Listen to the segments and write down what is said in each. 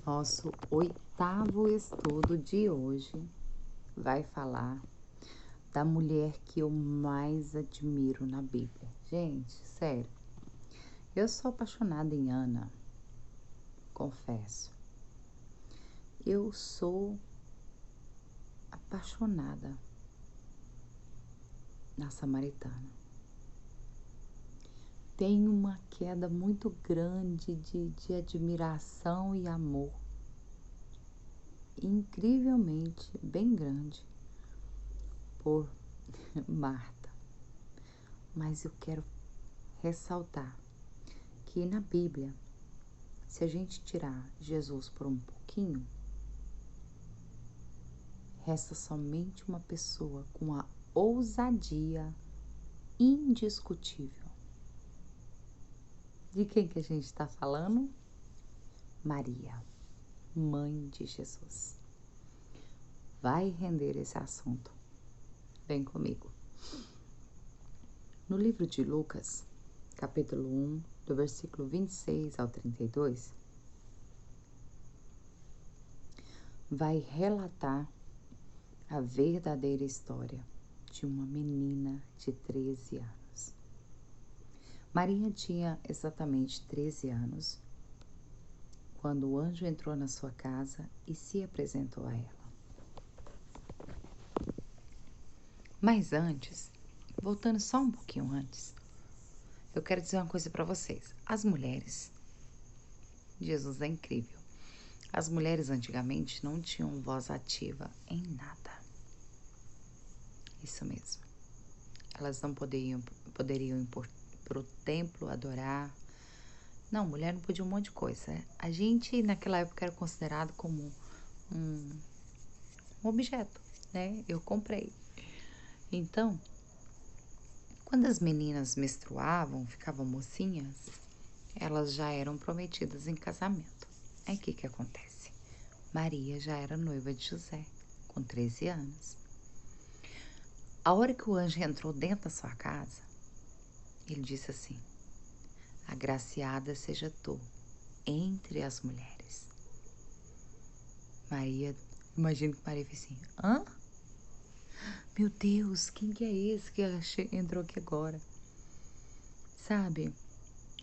Nosso oitavo estudo de hoje vai falar da mulher que eu mais admiro na Bíblia. Gente, sério, eu sou apaixonada em Ana, confesso. Eu sou apaixonada na Samaritana. Tenho uma queda muito grande de admiração e amor, incrivelmente bem grande, por Marta. Mas eu quero ressaltar que na Bíblia, se a gente tirar Jesus por um pouquinho, resta somente uma pessoa com a ousadia indiscutível. De quem que a gente está falando? Maria, mãe de Jesus. Vai render esse assunto. Vem comigo. No livro de Lucas, capítulo 1, do versículo 26 ao 32, vai relatar a verdadeira história de uma menina de 13 anos. Maria tinha exatamente 13 anos quando o anjo entrou na sua casa e se apresentou a ela. Mas antes, voltando só um pouquinho antes, eu quero dizer uma coisa para vocês. As mulheres, Jesus é incrível. As mulheres antigamente não tinham voz ativa em nada. Isso mesmo. Elas não poderiam ir para o templo adorar. Não, mulher não podia um monte de coisa. A gente, naquela época, era considerado como um objeto, né? Eu comprei. Então, quando as meninas menstruavam, ficavam mocinhas, elas já eram prometidas em casamento. Aí o que acontece? Maria já era noiva de José, com 13 anos. A hora que o anjo entrou dentro da sua casa, ele disse assim: agraciada seja tu entre as mulheres. Maria, imagino que Maria fez assim: hã? Meu Deus, quem que é esse que entrou aqui agora? Sabe,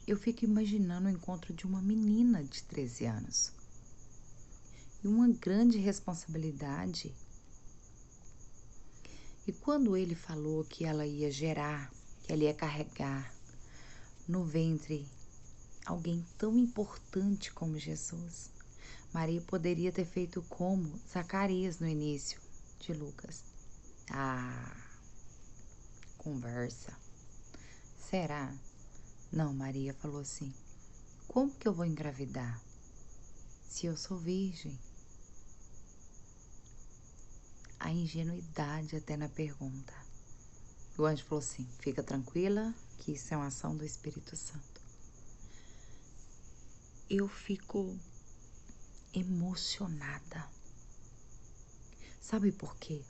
eu fico imaginando o encontro de uma menina de 13 anos. E uma grande responsabilidade. E quando ele falou que ela ia gerar, que ela ia carregar no ventre alguém tão importante como Jesus, Maria poderia ter feito como Zacarias no início de Lucas. Ah, conversa. Será? Não, Maria falou assim: como que eu vou engravidar se eu sou virgem? A ingenuidade até na pergunta. O anjo falou assim: fica tranquila, que isso é uma ação do Espírito Santo. Eu fico emocionada. Sabe por quê?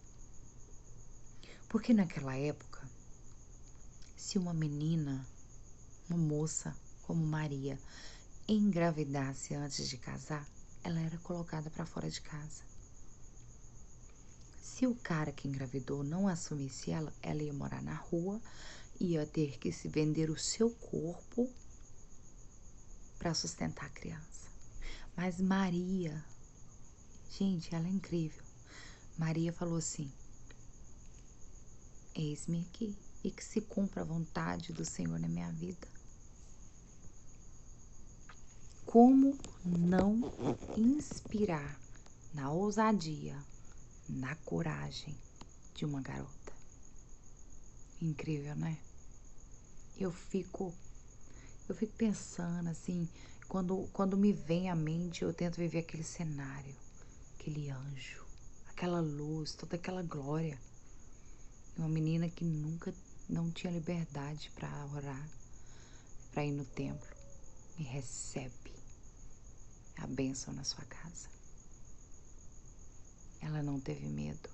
Porque naquela época, se uma menina, uma moça como Maria, engravidasse antes de casar, ela era colocada para fora de casa. Se o cara que engravidou não assumisse ela ia morar na rua, ia ter que se vender o seu corpo para sustentar a criança. Mas Maria, gente, ela é incrível. Maria falou assim: eis-me aqui, e que se cumpra a vontade do Senhor na minha vida. Como não inspirar na ousadia, na coragem de uma garota? Incrível, né? Eu fico pensando assim, quando me vem à mente, eu tento viver aquele cenário, aquele anjo, aquela luz, toda aquela glória. Uma menina que nunca não tinha liberdade para orar, para ir no templo, e recebe a bênção na sua casa. Ela não teve medo.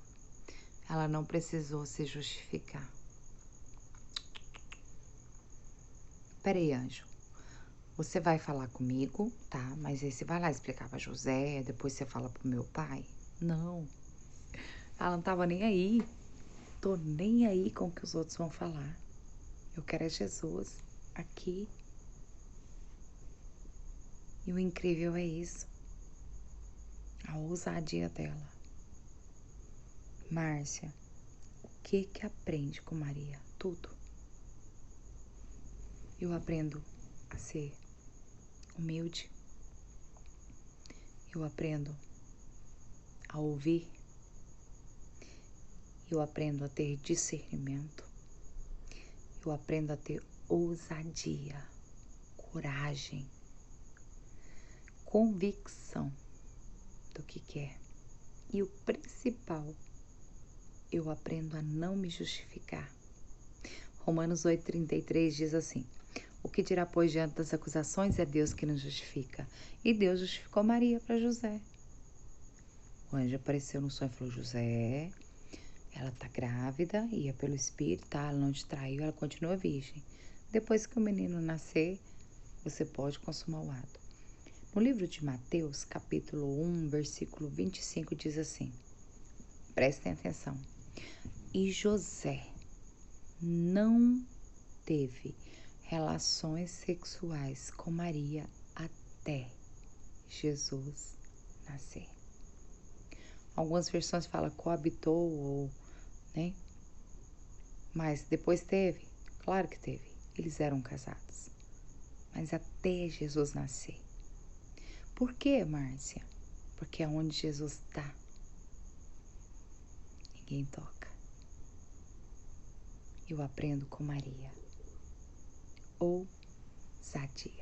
Ela não precisou se justificar. Peraí, anjo. Você vai falar comigo, tá? Mas aí você vai lá explicar pra José, depois você fala pro meu pai. Não, ela não tava nem aí. Tô nem aí com o que os outros vão falar. Eu quero é Jesus aqui. E o incrível é isso. A ousadia dela. Márcia, o que que aprende com Maria? Tudo. Eu aprendo a ser humilde. Eu aprendo a ouvir. Eu aprendo a ter discernimento. Eu aprendo a ter ousadia, coragem, convicção do que quer. E o principal, eu aprendo a não me justificar. Romanos 8,33 diz assim: o que dirá, pois, diante das acusações? É Deus que nos justifica. E Deus justificou Maria para José. O anjo apareceu no sonho e falou: José, ela tá grávida, ia pelo Espírito, tá? Ela não te traiu, ela continua virgem. Depois que o menino nascer, você pode consumar o ato. No livro de Mateus, capítulo 1, versículo 25, diz assim, prestem atenção. E José não teve relações sexuais com Maria até Jesus nascer. Algumas versões falam coabitou ou, né? Mas depois teve, claro que teve. Eles eram casados. Mas até Jesus nascer. Por quê, Márcia? Porque aonde Jesus está, ninguém toca. Eu aprendo com Maria. Ousadia.